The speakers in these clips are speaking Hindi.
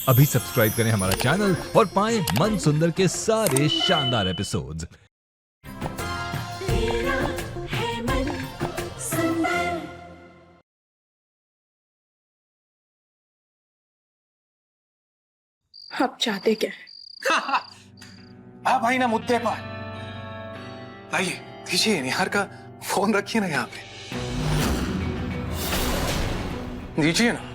अभी सब्सक्राइब करें हमारा चैनल और पाएं मन सुंदर के सारे शानदार एपिसोड्स। तेरा है मन सुंदर। आप चाहते क्या है? आप आई ना मुद्दे पर। आइए दीजिए, निहार का फोन रखिए ना यहाँ पे, दीजिए ना।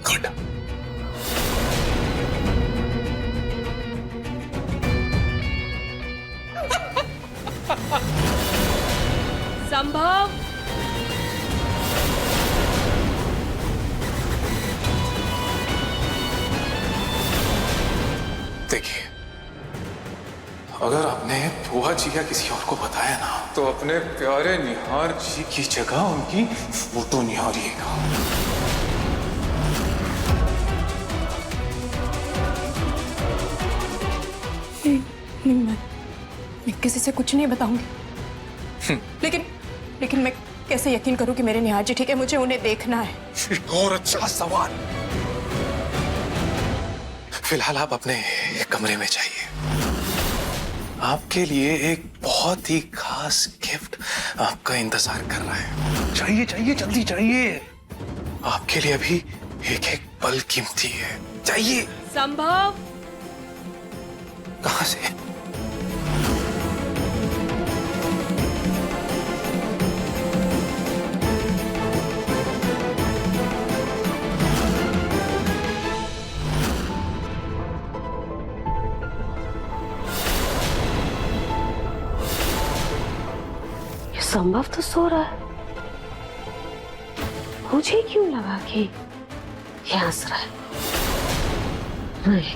गुड। संभव देखिए, अगर आपने बुआ जी या किसी और को बताया ना, तो अपने प्यारे निहार जी की जगह उनकी फोटो निहारिएगा। नहीं, मैं किसी से कुछ नहीं बताऊंगी। लेकिन मैं कैसे यकीन करूं कि मेरे निहार जी ठीक है? मुझे उन्हें देखना है। एक और अच्छा सवाल। फिलहाल आप अपने कमरे में जाइए। आपके लिए एक बहुत ही खास गिफ्ट आपका इंतजार कर रहा है। जाइए जाइए, जल्दी जाइए। आपके लिए अभी एक एक पल कीमती है। जाइए। संभव कहां से? संभव तो सो रहा है, मुझे क्यों लगा कि ये हंस रहा है? नहीं,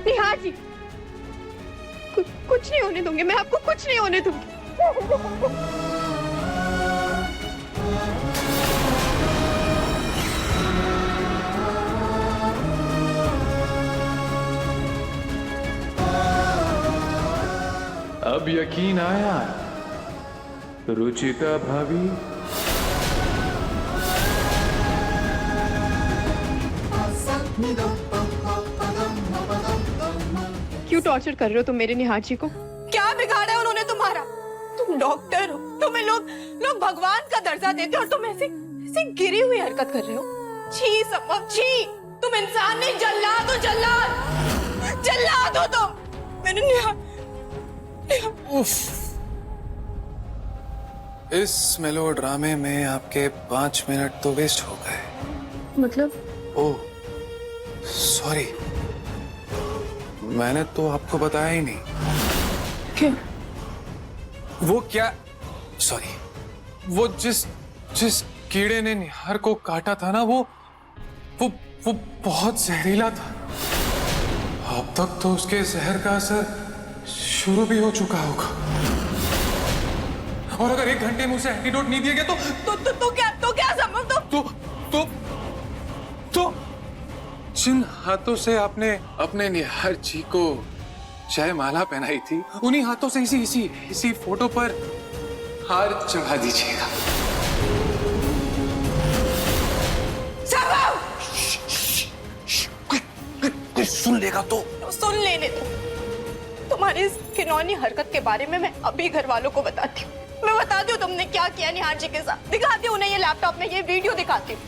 निहार जी, कुछ नहीं होने दूंगी। मैं आपको कुछ नहीं होने दूंगी। अब यकीन आया रुचिता भाभी? क्यों टॉर्चर कर रहे हो तुम मेरे निहार जी को? क्या बिगाड़ा है उन्होंने तुम्हारा? तुम डॉक्टर हो, तुम्हें लोग भगवान का दर्जा देते हो और तुम ऐसे गिरी हुई हरकत कर रहे हो। छी संभव, छी। तुम इंसान नहीं, जल्लाद हो, जल्लाद हो तुम। मेरे निहार। इस मेलोड्रामे में आपके 5 मिनट तो वेस्ट हो गए। मतलब? ओह सॉरी, मैंने तो आपको बताया ही नहीं। क्या? वो क्या, सॉरी, वो जिस कीड़े ने निहार को काटा था ना, वो बहुत जहरीला था। अब तक तो उसके जहर का असर शुरू भी हो चुका होगा। और अगर 1 घंटे में उसे एंटीडोट नहीं दिया गया तो क्या संभव? तो जिन हाथों से आपने अपने निहार जी को जयमाला पहनाई थी, उन्हीं हाथों से इसी फोटो पर हार चढ़ा दीजिएगा। कोई सुन लेगा तो सुन लेने दो। तुम्हारी इस घिनौनी हरकत के बारे में मैं अभी घर वालों को बताती हूँ। मैं बताती हूँ तुमने क्या किया निहार जी के साथ। दिखाती हूँ उन्हें ये लैपटॉप में ये वीडियो दिखाती हूँ।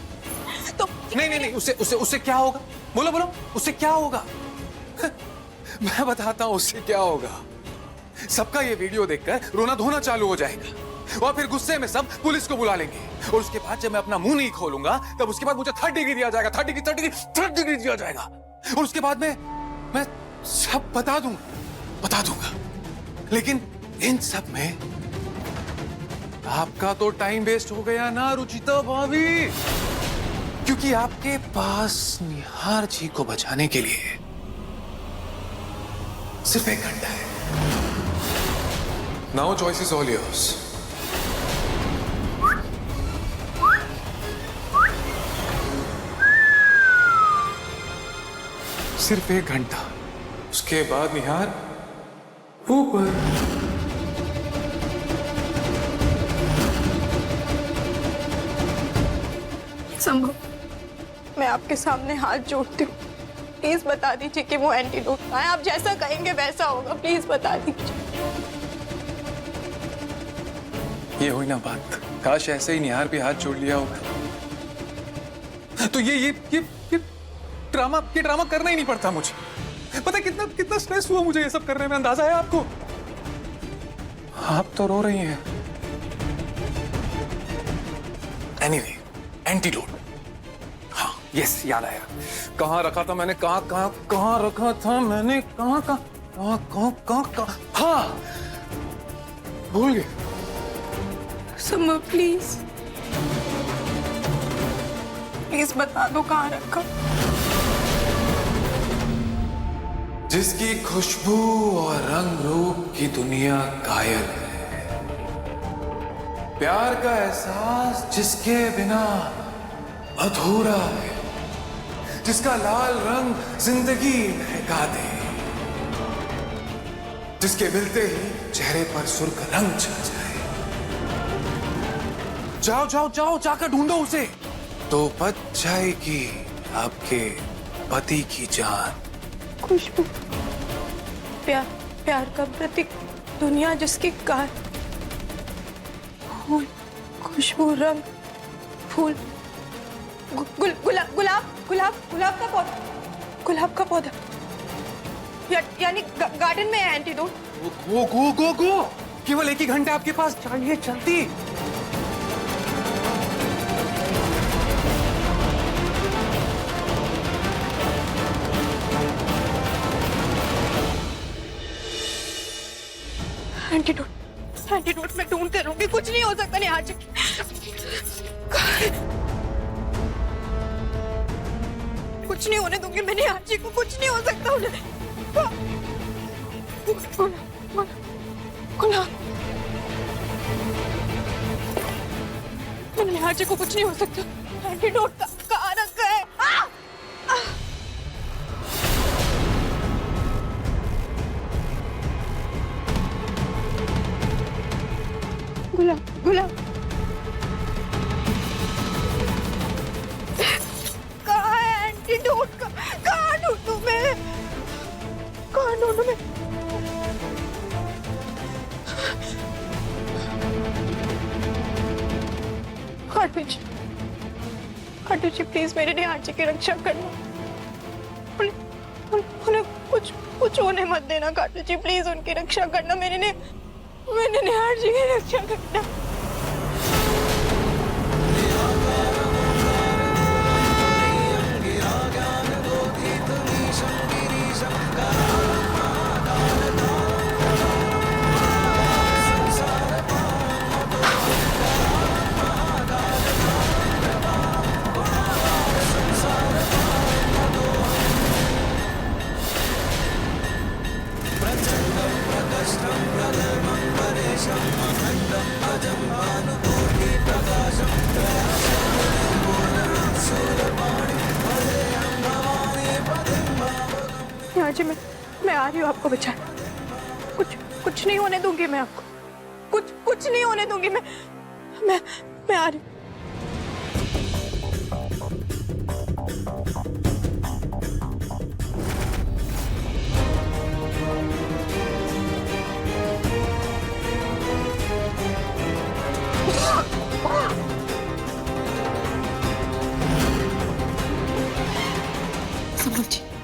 तो नहीं, उससे क्या होगा? बोलो, उससे क्या होगा? मैं बताता हूँ उससे क्या होगा। सबका ये वीडियो देखकर रोना धोना चालू हो जाएगा और फिर गुस्से में सब पुलिस को बुला लेंगे और उसके बाद जब मैं अपना मुंह नहीं खोलूंगा तब उसके बाद मुझे 3rd डिग्री दिया जाएगा। 3rd डिग्री दिया जाएगा और उसके बाद मैं सब बता दूंगा। लेकिन इन सब में आपका तो टाइम वेस्ट हो गया ना रुचिता भाभी, क्योंकि आपके पास निहार जी को बचाने के लिए सिर्फ 1 घंटा है। Now choice is all yours. सिर्फ 1 घंटा, उसके बाद निहार ऊपर। संभव, मैं आपके सामने हाथ जोड़ती हूँ। प्लीज बता दीजिए कि वो एंटीडोट है। आप जैसा कहेंगे वैसा होगा। प्लीज बता दीजिए। ये हुई ना बात। काश ऐसे ही निहार पे हाथ जोड़ लिया होगा तो ये ड्रामा करना ही नहीं पड़ता मुझे। पता है कितना स्ट्रेस हुआ मुझे ये सब करने में, अंदाजा है आपको? आप तो रो रही हैं। Anyway, antidote. हाँ, यस, याद आया। कहाँ रखा था मैंने? कहाँ रखा था मैंने? कहाँ? हाँ, भूल गए। संभव, प्लीज बता दो कहाँ रखा। जिसकी खुशबू और रंग रूप की दुनिया कायल है, प्यार का एहसास जिसके बिना अधूरा है, जिसका लाल रंग जिंदगी महका दे, जिसके मिलते ही चेहरे पर सुर्ख रंग छा जाए। जाओ जाकर ढूंढो उसे, तो बच जाएगी आपके पति की जान। खुशबू, प्यार का प्रतीक, दुनिया जिसकी कार, फूल, खुशबू, रंग, फूल, गुलाब का पौधा, यानी गार्डन में है एंटीडोट। गो। केवल 1 ही घंटा आपके पास, चाहिए जल्दी। एंटीडोट मैं ढूंढते रहूंगी। कुछ नहीं हो सकता निहार जी। कुछ नहीं होने दूंगी मैं निहार जी को। कुछ नहीं हो सकता उन्हें। निहार जी को कुछ नहीं हो सकता। एंटीडोट कहाँ रखा है? गुलाब कहाँ है एंटीडोट? कहाँ ढूंढूं मैं? खाटू जी प्लीज मेरे निहार जी की रक्षा करना। उन्हें कुछ होने मत देना। खाटू जी प्लीज उनकी रक्षा करना। मैंने निहार जी की रक्षा करना। प्रचंडं प्रकष्टं प्रगल्भं परेशं मखण्डं भज निहार जी, मैं आ रही हूँ आपको बचाने। कुछ नहीं होने दूंगी मैं आपको, कुछ नहीं होने दूंगी मैं आ रही हूँ।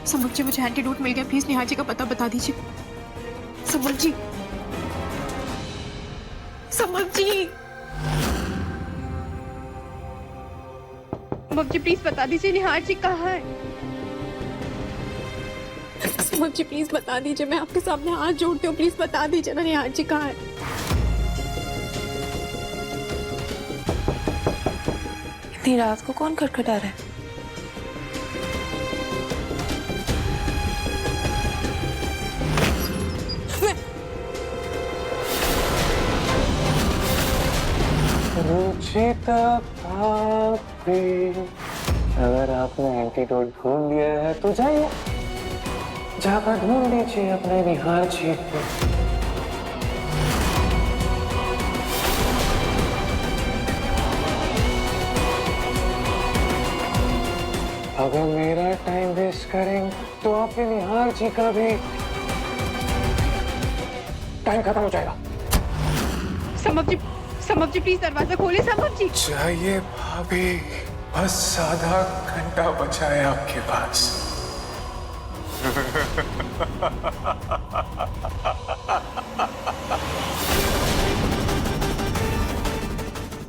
संभव जी, मुझे एंटीडोट मिल गया, प्लीज निहार जी का पता बता दीजिए। संभव जी, प्लीज बता दीजिए निहार जी कहाँ है। संभव जी प्लीज बता दीजिए, मैं आपके सामने हाथ जोड़ती हूँ, प्लीज बता दीजिए ना निहार जी कहाँ है। इतनी रात को कौन खटखटा रहा है? रुचिता भाभी, अगर आपने एंटीडोट ढूंढ लिया है तो जाइए, जाकर ढूंढ लीजिए अपने निहार जी को। अगर मेरा टाइम वेस्ट करें तो आपके निहार जी का भी टाइम खत्म हो जाएगा। संभव जी प्लीज दरवाजा खोलिए। संभव जी चाहिए भाभी, बस आधा घंटा बचा है आपके पास।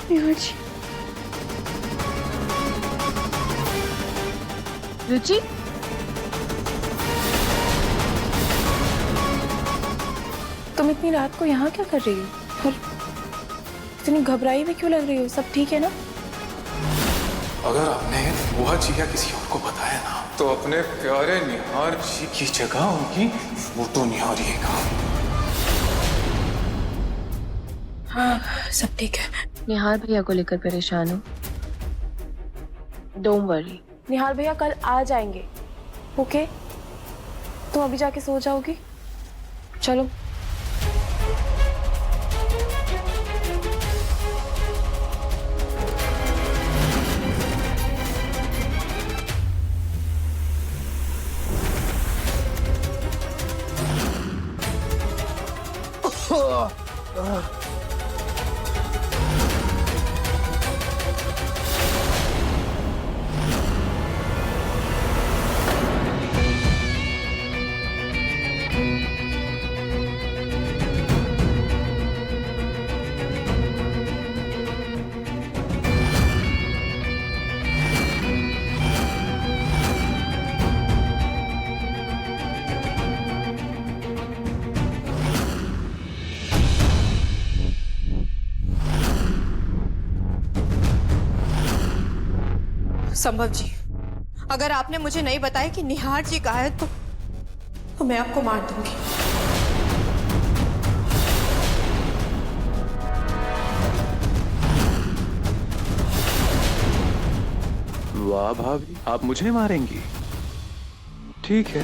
निहार जी, रुचि, तुम इतनी रात को यहाँ क्या कर रही हो और इतनी घबराई हुई क्यों लग रही हो? सब ठीक है ना? अगर आपने बुआ जी या किसी और को बताया ना तो अपने प्यारे निहार जी की जगह उनकी फोटो निहारिएगा। हाँ सब ठीक है। निहार भैया को लेकर परेशान हूँ। Don't worry. निहार भैया कल आ जाएंगे, ओके? तुम अभी जाके सो जाओगी? चलो। संभव जी, अगर आपने मुझे नहीं बताया कि निहार जी कहाँ है तो मैं आपको मार दूंगी। वाह भाभी, आप मुझे मारेंगी? ठीक है।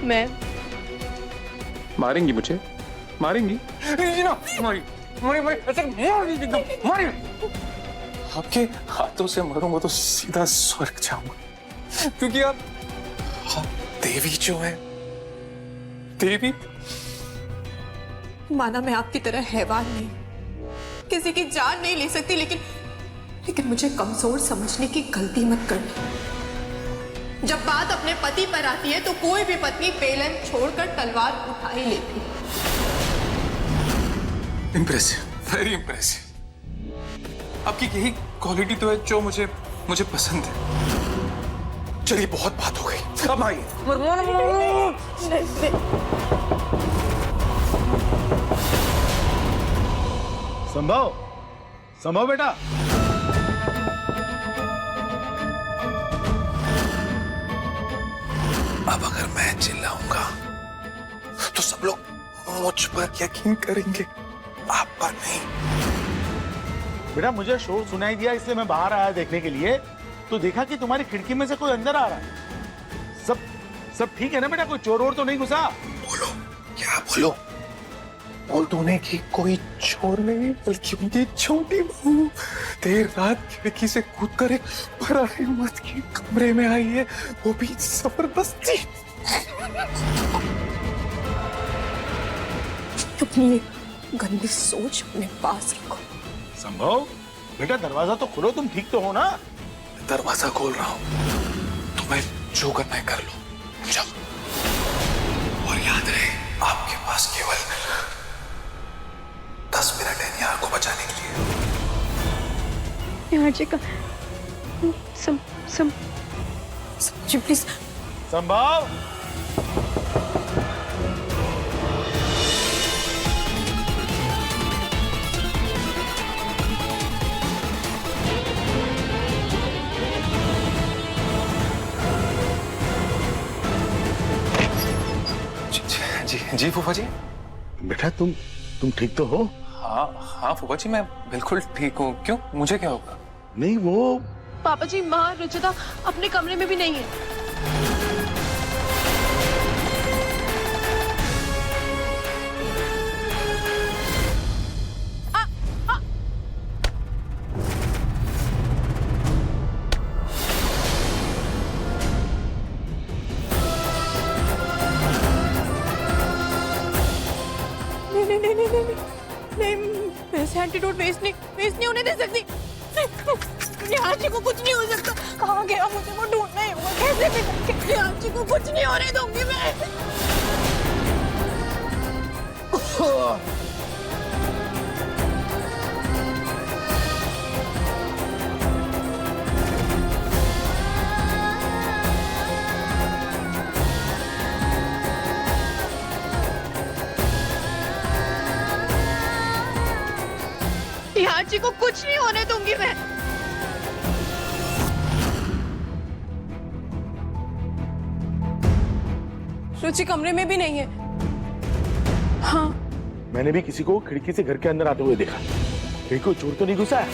मैं मारेंगी मुझे? मारेंगी? आपके हाथों से मरूंगा तो सीधा स्वर्ग जाऊंगा, क्योंकि आप देवी जो है, देवी। माना मैं आपकी तरह हैवान नहीं, किसी की जान नहीं ले सकती, लेकिन मुझे कमजोर समझने की गलती मत करनी। जब बात अपने पति पर आती है तो कोई भी पत्नी बेलन छोड़कर तलवार उठा ही लेती है। Impressive, very impressive. आपकी यही क्वालिटी तो है जो मुझे पसंद है। चलिए बहुत बात हो गई, अब आइए। संभव बेटा, अब अगर मैं चिल्लाऊंगा तो सब लोग मुझ पर यकीन करेंगे, आप पर नहीं। बेटा मुझे शोर सुनाई दिया इसलिए मैं बाहर आया देखने के लिए तो देखा कि तुम्हारी खिड़की में से कोई अंदर आ रहा है। सब ठीक है ना बेटा? कोई चोर वोर तो नहीं घुसा? बोलो, क्या बोलो? बोल तूने कि कोई चोर नहीं बल्कि उनकी छोटी बहू देर रात खिड़की से कूदकर एक फरारी मर्द के कमरे में आई है, वो भी जबरदस्ती। अपनी गंदी सोच अपने पास रखो। संभव बेटा, दरवाजा तो खोलो, तुम ठीक तो हो ना? दरवाजा खोल रहा हूं, तुम्हें जो करना है कर लो, जाओ। और याद रहे, आपके पास केवल 10 मिनट है निहार को बचाने के लिए। निहार जी का जी प्लीज। संभव, जी फूफा जी। बेटा तुम ठीक तो हो? हाँ हाँ फूफा जी, मैं बिल्कुल ठीक हूँ। क्यों, मुझे क्या होगा? नहीं वो पापा जी, माँ रुचिता अपने कमरे में भी नहीं है। नहीं, मैं ऐसे एंटीडोट वेस्ट नहीं होने दे सकती। निहार जी को कुछ नहीं हो सकता। कहाँ गया, मुझे वो ढूंढना ही होगा कैसे भी करके। निहार जी को कुछ नहीं होने दूंगी मैं। निहार जी को कुछ नहीं होने दूंगी मैं। रुचि कमरे में भी नहीं है। हाँ, मैंने भी किसी को खिड़की से घर के अंदर आते हुए देखा। कहीं कोई चोर तो नहीं घुसा है?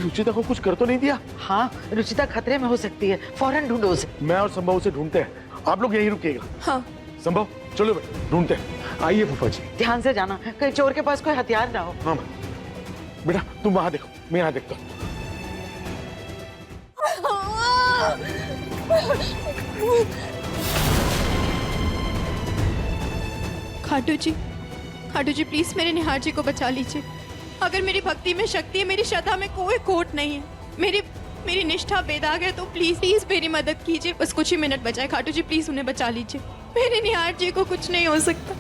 रुचिता को कुछ कर तो नहीं दिया? हाँ, रुचिता खतरे में हो सकती है, फौरन ढूंढो उसे। मैं और संभव से ढूंढते हैं, आप लोग यहीं रुकिएगा। हाँ। संभव चलो बेटा, ढूंढते हैं। आइए फूफा जी। ध्यान से जाना, कहीं चोर के पास कोई हथियार ना हो। हाँ बेटा, तुम वहां देखो, मैं यहाँ देखता हूँ। खाटू जी प्लीज मेरे निहार जी को बचा लीजिए। अगर मेरी भक्ति में शक्ति है, मेरी श्रद्धा में कोई खोट नहीं है, मेरी निष्ठा बेदाग है, तो प्लीज मेरी मदद कीजिए। बस कुछ ही मिनट बचाए खाटू जी, प्लीज उन्हें बचा लीजिए। मेरे निहार जी को कुछ नहीं हो सकता।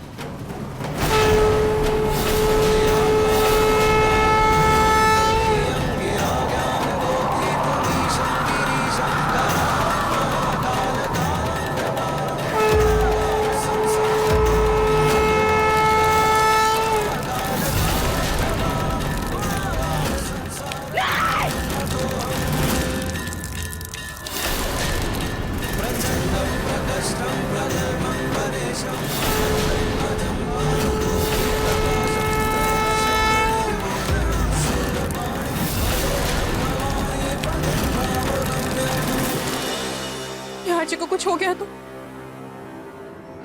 निहार जी को कुछ हो गया तो?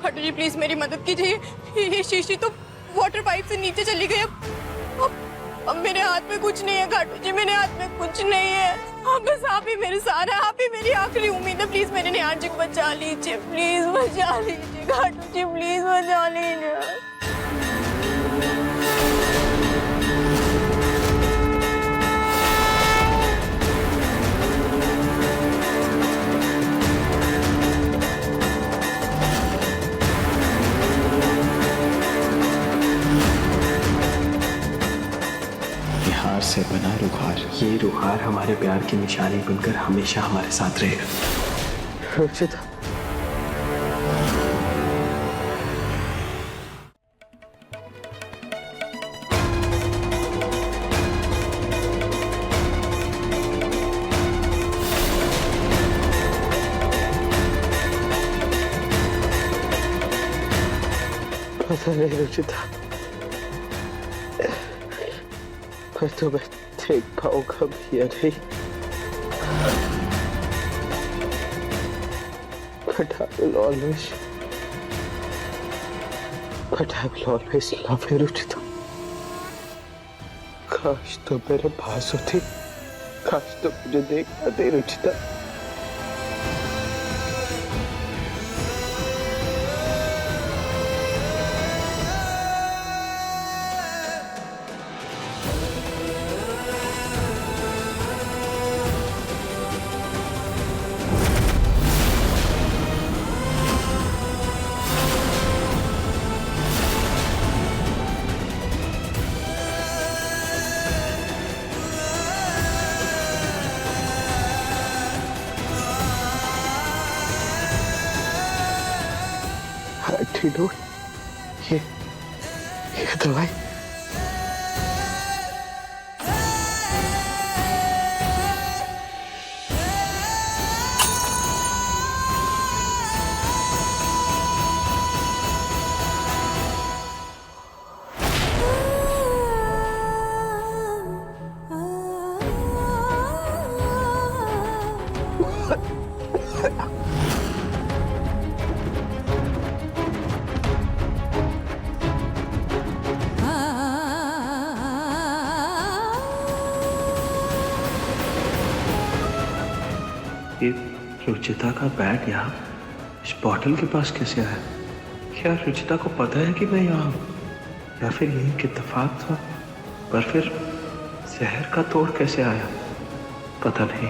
खाटू जी प्लीज मेरी मदद कीजिए। ये शीशी तो वाटर पाइप से नीचे चली गई। अब मेरे हाथ में कुछ नहीं है खाटू जी, मेरे हाथ में कुछ नहीं है। बस आप ही मेरे सारे, आप ही मेरी आखिरी उम्मीद है। प्लीज मेरे निहार जी को बचा लीजिए, प्लीज बचा लीजिए खाटू जी, प्लीज बचा लीजिए। से बना रुखार, ये रुखार हमारे प्यार की निशानी बनकर हमेशा हमारे साथ रहेगा। रुचिता, पता नहीं रुचिता, पर तो मैं देख पाऊंगा भी या नहीं, but I will always love you, Ruchita. काश तो मेरे पास होती, काश तो मुझे देख पाती रुचिता। एंटीडोट, ये दवाई। ये रुचिता का बैग यहाँ इस बॉटल के पास कैसे आया? क्या रुचिता को पता है कि मैं यहाँ हूँ, या फिर ये एक इत्तेफाक था? पर फिर जहर का तोड़ कैसे आया पता नहीं,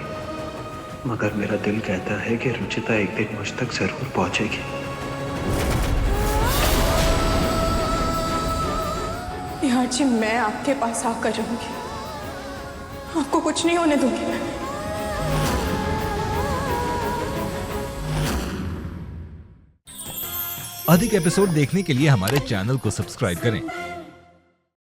मगर मेरा दिल कहता है कि रुचिता एक दिन मुझ तक जरूर पहुंचेगी। निहार जी, मैं आपके पास आकर रहूंगी, आपको कुछ नहीं होने दूंगी मैं। अधिक एपिसोड देखने के लिए हमारे चैनल को सब्सक्राइब करें